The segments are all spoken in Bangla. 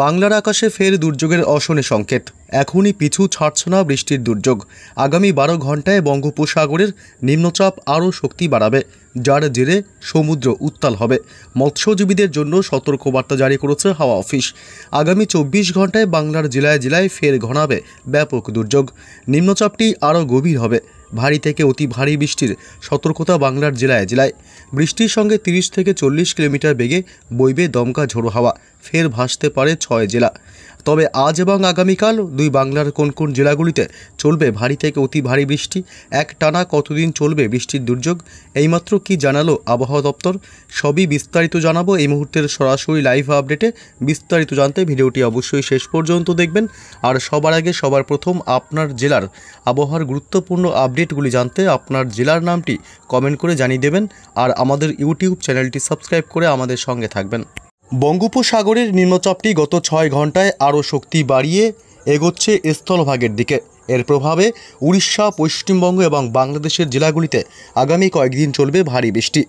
বাংলার আকাশে ফের দুর্যোগের অশনি সংকেত। এখনই পিছু ছাড়ছে না বৃষ্টির দুর্যোগ। আগামী 12 ঘন্টায় বঙ্গোপসাগরের নিম্নচাপ আরও শক্তি বাড়াবে, যার জেরে সমুদ্র উত্তাল হবে। মৎস্যজীবীদের জন্য সতর্কবার্তা জারি করেছে হাওয়া অফিস। আগামী 24 ঘন্টায় বাংলার জেলায় জেলায় ফের ঘনাবে ব্যাপক দুর্যোগ। নিম্নচাপটি আরও গভীর হবে। ভারী থেকে অতি ভারী বৃষ্টির সতর্কতা বাংলার জেলায় জেলায়। বৃষ্টির সঙ্গে 30 থেকে 40 কিলোমিটার বেগে বইবে দমকা ঝোড়ো হাওয়া। ফের ভাসতে পারে 6 জেলা। তবে আজ এবং আগামীকাল দুই বাংলার কোন কোন জেলাগুলিতে চলবে ভারী থেকে অতি ভারী বৃষ্টি, এক টানা কতদিন চলবে বৃষ্টির দুর্যোগ, এইমাত্র কি জানালো আবহাওয়া দপ্তর, সবই বিস্তারিত জানাবো এই মুহূর্তের সরাসরি লাইভ আপডেটে। বিস্তারিত জানতে ভিডিওটি অবশ্যই শেষ পর্যন্ত দেখবেন। আর সবার আগে সবার প্রথম আপনার জেলার আবহাওয়ার গুরুত্বপূর্ণ আপডেটগুলি জানতে আপনার জেলার নামটি কমেন্ট করে জানিয়ে দেবেন। আর আমাদের ইউটিউব চ্যানেলটি সাবস্ক্রাইব করে আমাদের সঙ্গে থাকবেন। বঙ্গোপসাগরের নিম্নচাপটি গত 6 ঘন্টায় আরও শক্তি বাড়িয়ে এগোচ্ছে স্থলভাগের দিকে। এর প্রভাবে উড়িষ্যা, পশ্চিমবঙ্গ এবং বাংলাদেশের জেলাগুলিতে আগামী কয়েকদিন চলবে ভারী বৃষ্টি।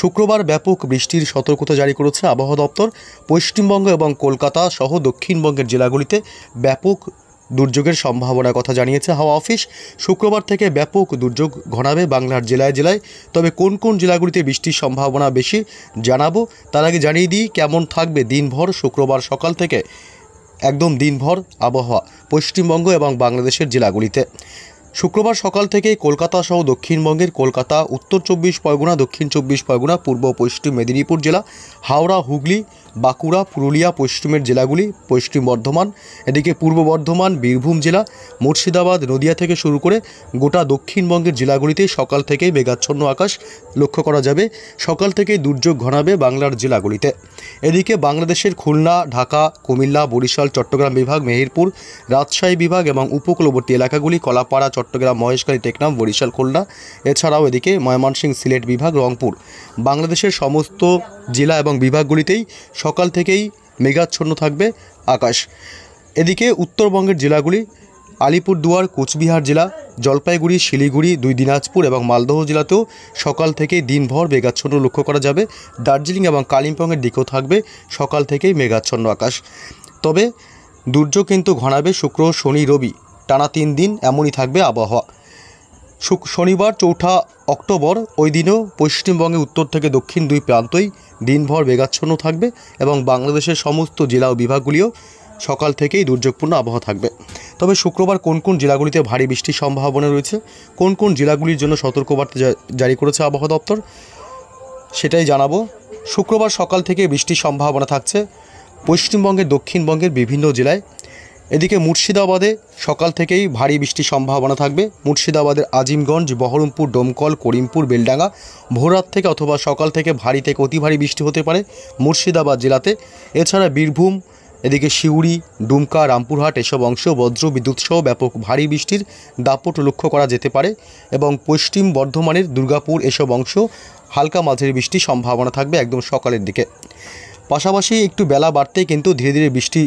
শুক্রবার ব্যাপক বৃষ্টির সতর্কতা জারি করেছে আবহাওয়া দপ্তর। পশ্চিমবঙ্গ এবং কলকাতা সহ দক্ষিণবঙ্গের জেলাগুলিতে ব্যাপক দুর্যোগের সম্ভাবনার কথা জানিয়েছে হাওয়া অফিস। শুক্রবার থেকে ব্যাপক দুর্যোগ ঘনাবে বাংলার জেলায় জেলায়। তবে কোন কোন জেলাগুলিতে বৃষ্টির সম্ভাবনা বেশি জানাবো। তার আগে জানিয়ে দিই কেমন থাকবে দিনভর শুক্রবার সকাল থেকে একদম দিনভর আবহাওয়া পশ্চিমবঙ্গ এবং বাংলাদেশের জেলাগুলিতে। শুক্রবার সকাল থেকেই কলকাতা সহ দক্ষিণবঙ্গের কলকাতা, উত্তর 24 পরগনা, দক্ষিণ 24 পরগনা, পূর্ব পশ্চিম মেদিনীপুর জেলা, হাওড়া, হুগলি, বাঁকুড়া, পুরুলিয়া পশ্চিমের জেলাগুলি, পশ্চিম বর্ধমান, এদিকে পূর্ব বর্ধমান, বীরভূম জেলা, মুর্শিদাবাদ, নদিয়া থেকে শুরু করে গোটা দক্ষিণবঙ্গের জেলাগুলিতে সকাল থেকেই মেঘাচ্ছন্ন আকাশ লক্ষ্য করা যাবে। সকাল থেকেই দুর্যোগ ঘনাবে বাংলার জেলাগুলিতে। এদিকে বাংলাদেশের খুলনা, ঢাকা, কুমিল্লা, বরিশাল, চট্টগ্রাম বিভাগ, মেহেরপুর, রাজশাহী বিভাগ এবং উপকূলবর্তী এলাকাগুলি, কলাপাড়া, চট্টগ্রাম, মহেশখালী, টেকনাফ, বরিশাল, খুলনা, এছাড়াও এদিকে ময়মনসিংহ, সিলেট বিভাগ, রংপুর, বাংলাদেশের সমস্ত জেলা এবং বিভাগগুলিতেই সকাল থেকেই মেঘাচ্ছন্ন থাকবে আকাশ। এদিকে উত্তরবঙ্গের জেলাগুলি আলিপুরদুয়ার, কোচবিহার জেলা, জলপাইগুড়ি, শিলিগুড়ি, দুই দিনাজপুর এবং মালদহ জেলাতেও সকাল থেকেই দিনভর মেঘাচ্ছন্ন লক্ষ্য করা যাবে। দার্জিলিং এবং কালিম্পংয়ের দিকেও থাকবে সকাল থেকেই মেঘাচ্ছন্ন আকাশ। তবে দুর্যোগ কিন্তু ঘনাবে শুক্র, শনি, রবি, টানা 3 দিন এমনই থাকবে আবহাওয়া। শনিবার 4 অক্টোবর ওই দিনেও পশ্চিমবঙ্গে উত্তর থেকে দক্ষিণ দুই প্রান্তই দিনভর মেঘাচ্ছন্ন থাকবে এবং বাংলাদেশের সমস্ত জেলা ও বিভাগগুলিও সকাল থেকেই দুর্যোগপূর্ণ আবহাওয়া থাকবে। তবে শুক্রবার কোন কোন জেলাগুলিতে ভারী বৃষ্টির সম্ভাবনা রয়েছে, কোন কোন জেলাগুলির জন্য সতর্কবার্তা জারি করেছে আবহাওয়া দপ্তর, সেটাই জানাবো। শুক্রবার সকাল থেকে বৃষ্টির সম্ভাবনা থাকছে পশ্চিমবঙ্গের দক্ষিণবঙ্গের বিভিন্ন জেলায়। এদিকে মুর্শিদাবাদে সকাল থেকেই ভারী বৃষ্টির সম্ভাবনা থাকবে। মুর্শিদাবাদের আজিমগঞ্জ, বহরমপুর, ডোমকল, করিমপুর, বেলডাঙ্গা ভোররাত থেকে অথবা সকাল থেকে ভারী থেকে অতি ভারী বৃষ্টি হতে পারে মুর্শিদাবাদ জেলাতে। এছাড়া বীরভূম, এদিকে সিউড়ি, ডুমকা, রামপুরহাট এসব অংশ বজ্র বিদ্যুৎ সহ ব্যাপক ভারী বৃষ্টির দাপট লক্ষ্য করা যেতে পারে এবং পশ্চিম বর্ধমানের দুর্গাপুর এসব অংশ হালকা মাঝারি বৃষ্টির সম্ভাবনা থাকবে একদম সকালের দিকে। পাশাপাশি একটু বেলা বাড়তেই কিন্তু ধীরে ধীরে বৃষ্টি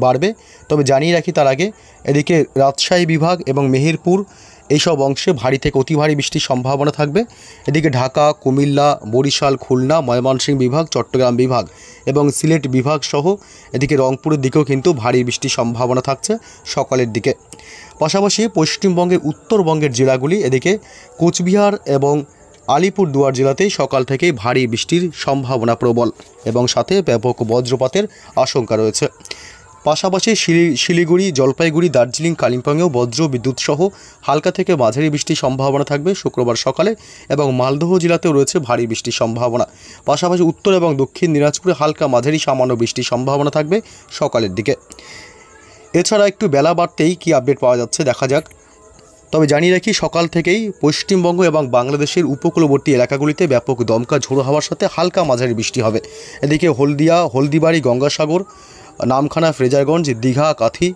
বাড়বে। তবে জানিয়ে রাখি তার আগে এদিকে রাজশাহী বিভাগ এবং মেহেরপুর এইসব অংশে ভারী থেকে অতি ভারী বৃষ্টির সম্ভাবনা থাকবে। এদিকে ঢাকা, কুমিল্লা, বরিশাল, খুলনা, ময়মনসিংহ বিভাগ, চট্টগ্রাম বিভাগ এবং সিলেট বিভাগ সহ এদিকে রংপুরের দিকেও কিন্তু ভারী বৃষ্টির সম্ভাবনা থাকছে সকালের দিকে। পাশাপাশি পশ্চিমবঙ্গের উত্তরবঙ্গের জেলাগুলি, এদিকে কোচবিহার এবং আলিপুরদুয়ার জেলাতেই সকাল থেকেই ভারী বৃষ্টির সম্ভাবনা প্রবল এবং সাথে ব্যাপক বজ্রপাতের আশঙ্কা রয়েছে। পাশাপাশি শিলিগুড়ি, জলপাইগুড়ি, দার্জিলিং, কালিম্পংয়েও বজ্র বিদ্যুৎ সহ হালকা থেকে মাঝারি বৃষ্টির সম্ভাবনা থাকবে শুক্রবার সকালে এবং মালদহ জেলাতেও রয়েছে ভারী বৃষ্টির সম্ভাবনা। পাশাপাশি উত্তর এবং দক্ষিণ দিনাজপুরে হালকা মাঝারি সামান্য বৃষ্টির সম্ভাবনা থাকবে সকালের দিকে। এছাড়া একটু বেলা বাড়তেই কী আপডেট পাওয়া যাচ্ছে দেখা যাক। তবে জানিয়ে রাখি সকাল থেকেই পশ্চিমবঙ্গ এবং বাংলাদেশের উপকূলবর্তী এলাকাগুলিতে ব্যাপক দমকা ঝোড়ো হাওয়ার সাথে হালকা মাঝারি বৃষ্টি হবে। এদিকে হলদিয়া, হলদিবাড়ি, গঙ্গাসাগর, নামখানা, ফ্রেজারগঞ্জ, দীঘা, কাথি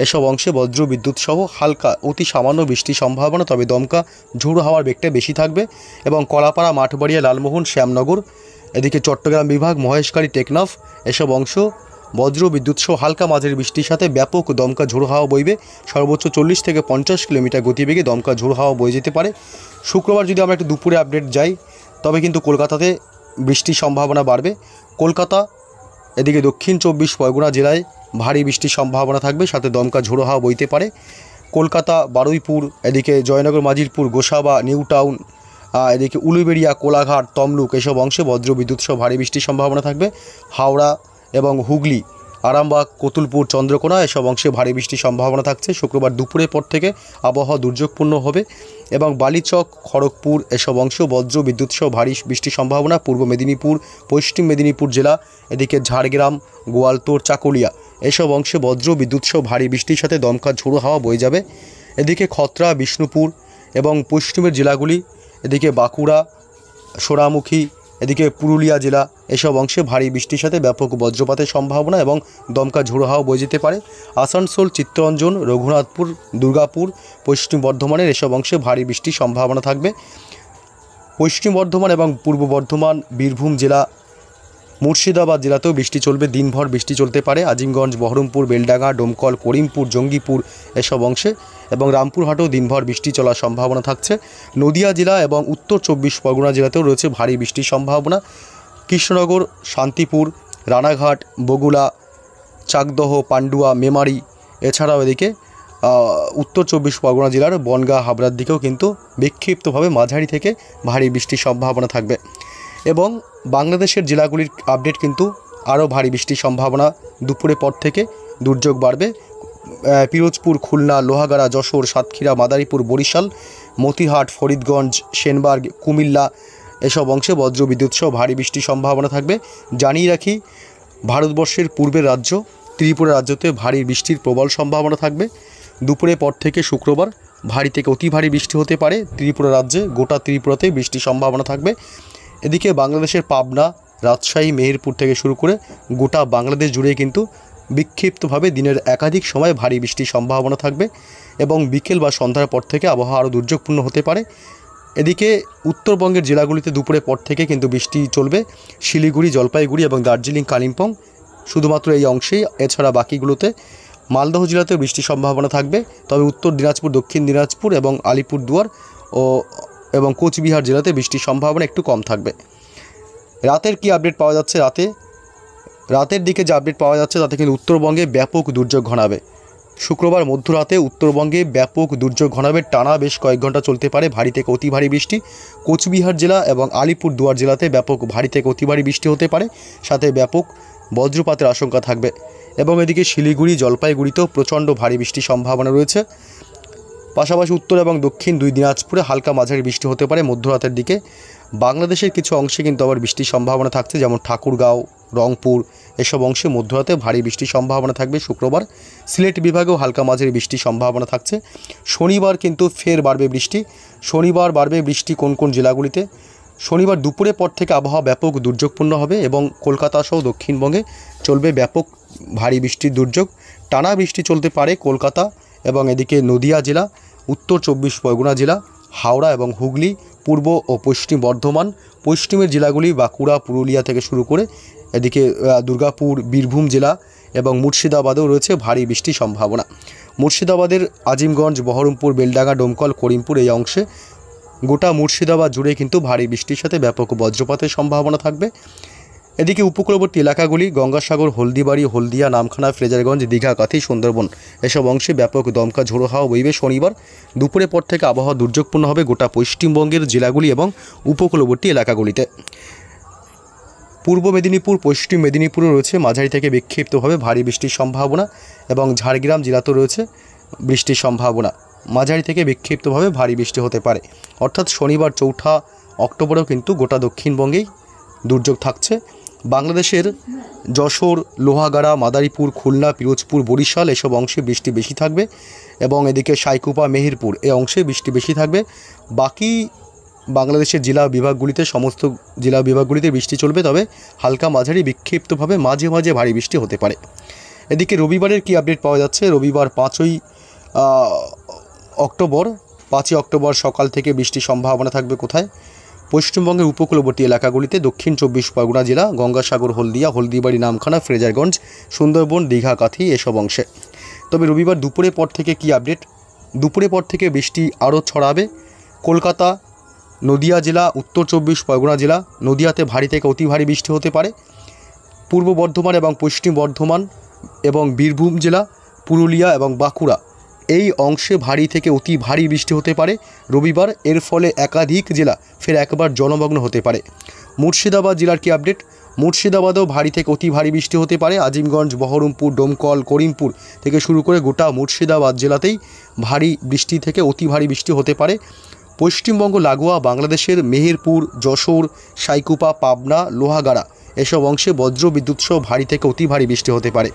এসব অংশে বজ্র বিদ্যুৎ সহ হালকা অতি সামান্য বৃষ্টির সম্ভাবনা। তবে দমকা ঝোড়ো হাওয়ার বেগটা বেশি থাকবে এবং কলাপাড়া, মাঠবাড়িয়া, লালমোহন, শ্যামনগর, এদিকে চট্টগ্রাম বিভাগ, মহেশখালী, টেকনাফ এসব অংশ বজ্র বিদ্যুৎ সহ হালকা মাঝারি বৃষ্টির সাথে ব্যাপক দমকা ঝোড়ো হাওয়া বইবে। সর্বোচ্চ 40 থেকে 50 কিলোমিটার গতিবেগে দমকা ঝোড়ো হাওয়া বয়ে যেতে পারে। শুক্রবার যদি আমরা একটু দুপুরে আপডেট যাই তবে কিন্তু কলকাতাতে বৃষ্টির সম্ভাবনা বাড়বে। কলকাতা এদিকে দক্ষিণ 24 পরগনা জেলায় ভারী বৃষ্টির সম্ভাবনা থাকবে, সাথে দমকা ঝোড়ো হাওয়া বইতে পারে। কলকাতা, বারুইপুর, এদিকে জয়নগর, মাজিরপুর, গোসাবা, নিউ টাউন, এদিকে উলুবেড়িয়া, কোলাঘাট, তমলুক এসব অংশে বজ্রবিদ্যুৎ সহ ভারী বৃষ্টির সম্ভাবনা থাকবে। হাওড়া এবং হুগলি, আরামবাগ, কতুলপুর, চন্দ্রকোনা এসব অংশে ভারী বৃষ্টির সম্ভাবনা থাকছে। শুক্রবার দুপুরের পর থেকে আবহাওয়া দুর্যোগপূর্ণ হবে এবং বালিচক, খড়গপুর এসব অংশেও বজ্রবিদ্যুৎ সহ ভারী বৃষ্টির সম্ভাবনা। পূর্ব মেদিনীপুর, পশ্চিম মেদিনীপুর জেলা, এদিকে ঝাড়গ্রাম, গোয়ালতোড়, চাকুলিয়া এসব অংশে বজ্রবিদ্যুৎ সহ ভারী বৃষ্টির সাথে দমকা ঝোড়ো হাওয়া বয়ে যাবে। এদিকে খত্রা, বিষ্ণুপুর এবং পশ্চিমের জেলাগুলি, এদিকে বাঁকুড়া, সোনামুখী, এদিকে পুরুলিয়া জেলা এসব অংশে ভারী বৃষ্টির সাথে ব্যাপক বজ্রপাতের সম্ভাবনা এবং দমকা ঝোড়ো হাওয়া বয়ে যেতে পারে। আসানসোল, চিত্তরঞ্জন, রঘুনাথপুর, দুর্গাপুর, পশ্চিম বর্ধমানের এসব অংশে ভারী বৃষ্টির সম্ভাবনা থাকবে। পশ্চিম বর্ধমান এবং পূর্ব বর্ধমান, বীরভূম জেলা, মুর্শিদাবাদ জেলাতেও বৃষ্টি চলবে, দিনভর বৃষ্টি চলতে পারে। আজিমগঞ্জ, বহরমপুর, বেলডাঙ্গা, ডোমকল, করিমপুর, জঙ্গিপুর এসব অংশে এবং রামপুরহাটেও দিনভর বৃষ্টি চলার সম্ভাবনা থাকছে। নদিয়া জেলা এবং উত্তর 24 পরগনা জেলাতেও রয়েছে ভারী বৃষ্টির সম্ভাবনা। কৃষ্ণনগর, শান্তিপুর, রানাঘাট, বগুড়া, চাকদহ, পান্ডুয়া, মেমারি এছাড়াও এদিকে উত্তর 24 পরগনা জেলার বনগাঁ, হাবড়ার দিকেও কিন্তু বিক্ষিপ্তভাবে মাঝারি থেকে ভারী বৃষ্টির সম্ভাবনা থাকবে। এবং বাংলাদেশের জেলাগুলির আপডেট কিন্তু আরও ভারী বৃষ্টির সম্ভাবনা দুপুরের পর থেকে দুর্যোগ বাড়বে। পিরোজপুর, খুলনা, লোহাগাড়া, যশোর, সাতক্ষীরা, মাদারীপুর, বরিশাল, মতিহাট, ফরিদগঞ্জ, সেনবার্গ, কুমিল্লা এসব অংশে বজ্রবিদ্যুৎ সহ ভারী বৃষ্টির সম্ভাবনা থাকবে। জানিয়ে রাখি, ভারতবর্ষের পূর্বের রাজ্য ত্রিপুরা রাজ্যতে ভারী বৃষ্টির প্রবল সম্ভাবনা থাকবে। দুপুরের পর থেকে শুক্রবার ভারী থেকে অতি ভারী বৃষ্টি হতে পারে ত্রিপুরা রাজ্যে, গোটা ত্রিপুরাতে বৃষ্টির সম্ভাবনা থাকবে। এদিকে বাংলাদেশের পাবনা, রাজশাহী, মেহেরপুর থেকে শুরু করে গোটা বাংলাদেশ জুড়ে কিন্তু বিক্ষিপ্তভাবে দিনের একাধিক সময় ভারী বৃষ্টির সম্ভাবনা থাকবে এবং বিকেল বা সন্ধ্যার পর থেকে আবহাওয়া আরও দুর্যোগপূর্ণ হতে পারে। এদিকে উত্তরবঙ্গের জেলাগুলিতে দুপুরের পর থেকে কিন্তু বৃষ্টি চলবে, শিলিগুড়ি, জলপাইগুড়ি এবং দার্জিলিং, কালিম্পং শুধুমাত্র এই অংশেই, এছাড়া বাকিগুলোতে। মালদহ জেলাতে বৃষ্টির সম্ভাবনা থাকবে, তবে উত্তর দিনাজপুর, দক্ষিণ দিনাজপুর এবং আলিপুরদুয়ার এবং কোচবিহার জেলাতে বৃষ্টির সম্ভাবনা একটু কম থাকবে। রাতের কি আপডেট পাওয়া যাচ্ছে? রাতের দিকে যে আপডেট পাওয়া যাচ্ছে তাতে কিন্তু উত্তরবঙ্গে ব্যাপক দুর্যোগ ঘনাবে। শুক্রবার মধ্যরাতে উত্তরবঙ্গে ব্যাপক দুর্যোগ ঘনাবে, টানা বেশ কয়েক ঘন্টা চলতে পারে ভারী থেকে অতি ভারী বৃষ্টি। কোচবিহার জেলা এবং আলিপুরদুয়ার জেলাতে ব্যাপক ভারী থেকে অতি ভারী বৃষ্টি হতে পারে, সাথে ব্যাপক বজ্রপাতের আশঙ্কা থাকবে। এবং এদিকে শিলিগুড়ি, জলপাইগুড়িতেও প্রচণ্ড ভারী বৃষ্টির সম্ভাবনা রয়েছে। পাশাপাশি উত্তর এবং দক্ষিণ দুই দিনাজপুরে হালকা মাঝারি বৃষ্টি হতে পারে মধ্যরাতের দিকে। বাংলাদেশের কিছু অংশে কিন্তু আবার বৃষ্টির সম্ভাবনা থাকছে, যেমন ঠাকুরগাঁও, রংপুর এসব অংশে মধ্যরাতে ভারী বৃষ্টির সম্ভাবনা থাকবে শুক্রবার। সিলেট বিভাগেও হালকা মাঝারি বৃষ্টির সম্ভাবনা থাকছে। শনিবার কিন্তু ফের বাড়বে বৃষ্টি। শনিবার বাড়বে বৃষ্টি কোন কোন জেলাগুলিতে? শনিবার দুপুরের পর থেকে আবহাওয়া ব্যাপক দুর্যোগপূর্ণ হবে এবং কলকাতা সহ দক্ষিণবঙ্গে চলবে ব্যাপক ভারী বৃষ্টির দুর্যোগ। টানা বৃষ্টি চলতে পারে কলকাতা এবং এদিকে নদিয়া জেলা, উত্তর 24 পরগনা জেলা, হাওড়া এবং হুগলি, পূর্ব ও পশ্চিম বর্ধমান, পশ্চিমের জেলাগুলি বাঁকুড়া, পুরুলিয়া থেকে শুরু করে এদিকে দুর্গাপুর, বীরভূম জেলা এবং মুর্শিদাবাদেও রয়েছে ভারী বৃষ্টির সম্ভাবনা। মুর্শিদাবাদের আজিমগঞ্জ, বহরমপুর, বেলডাঙ্গা, ডোমকল, করিমপুর এই অংশে গোটা মুর্শিদাবাদ জুড়ে কিন্তু ভারী বৃষ্টির সাথে ব্যাপক বজ্রপাতের সম্ভাবনা থাকবে। এদিকে উপকূলবর্তী এলাকাগুলি গঙ্গাসাগর, হলদিবাড়ি, হলদিয়া, নামখানা, ফ্রেজারগঞ্জ, দীঘা, কাথি, সুন্দরবন এসব অংশে ব্যাপক দমকা ঝোড়ো হাওয়া বইবে শনিবার। দুপুরের পর থেকে আবহাওয়া দুর্যোগপূর্ণ হবে গোটা পশ্চিমবঙ্গের জেলাগুলি এবং উপকূলবর্তী এলাকাগুলিতে। পূর্ব মেদিনীপুর, পশ্চিম মেদিনীপুরে রয়েছে মাঝারি থেকে বিক্ষিপ্তভাবে ভারী বৃষ্টির সম্ভাবনা এবং ঝাড়গ্রাম জেলাতেও রয়েছে বৃষ্টির সম্ভাবনা। মাঝারি থেকে বিক্ষিপ্তভাবে ভারী বৃষ্টি হতে পারে, অর্থাৎ শনিবার 4 অক্টোবরেও কিন্তু গোটা দক্ষিণবঙ্গেই দুর্যোগ থাকছে। বাংলাদেশের যশোর, লোহাগাড়া, মাদারীপুর, খুলনা, পিরোজপুর, বরিশাল এসব অংশে বৃষ্টি বেশি থাকবে এবং এদিকে সাইকুপা, মেহেরপুর এই অংশে বৃষ্টি বেশি থাকবে। বাকি বাংলাদেশের জেলা বিভাগগুলিতে, সমস্ত জেলা বিভাগগুলিতে বৃষ্টি চলবে, তবে হালকা মাঝারি বিক্ষিপ্তভাবে মাঝে মাঝে ভারী বৃষ্টি হতে পারে। এদিকে রবিবারের কি আপডেট পাওয়া যাচ্ছে? রবিবার 5 অক্টোবর সকাল থেকে বৃষ্টির সম্ভাবনা থাকবে কোথায়? পশ্চিমবঙ্গের উপকূলবর্তী এলাকাগুলিতে, দক্ষিণ 24 পরগনা জেলা, গঙ্গাসাগর, হলদিয়া, হলদিবাড়ি, নামখানা, ফ্রেজারগঞ্জ, সুন্দরবন, দীঘা, কাথি এসব অংশে। তবে রবিবার দুপুরের পর থেকে কি আপডেট? দুপুরের পর থেকে বৃষ্টি আরও ছড়াবে কলকাতা, নদিয়া জেলা, উত্তর 24 পরগনা জেলা। নদিয়াতে ভারী থেকে অতি ভারী বৃষ্টি হতে পারে। পূর্ব বর্ধমান এবং পশ্চিম বর্ধমান এবং বীরভূম জেলা, পুরুলিয়া এবং বাঁকুড়া এই অংশে ভারী থেকে অতি ভারী বৃষ্টি হতে পারে রবিবার। এর ফলে একাধিক জেলা ফের একবার জলমগ্ন হতে পারে। মুর্শিদাবাদ জেলার কি আপডেট? মুর্শিদাবাদেও ভারী থেকে অতি ভারী বৃষ্টি হতে পারে। আজিমগঞ্জ, বহরমপুর, ডোমকল, করিমপুর থেকে শুরু করে গোটা মুর্শিদাবাদ জেলাতেই ভারী বৃষ্টি থেকে অতি ভারী বৃষ্টি হতে পারে। পশ্চিমবঙ্গ লাগোয়া বাংলাদেশের মেহেরপুর, যশোর, সাইকুপা, পাবনা, লোহাগাড়া এসব অংশে বজ্র বিদ্যুৎ সহ ভারী থেকে অতি ভারী বৃষ্টি হতে পারে।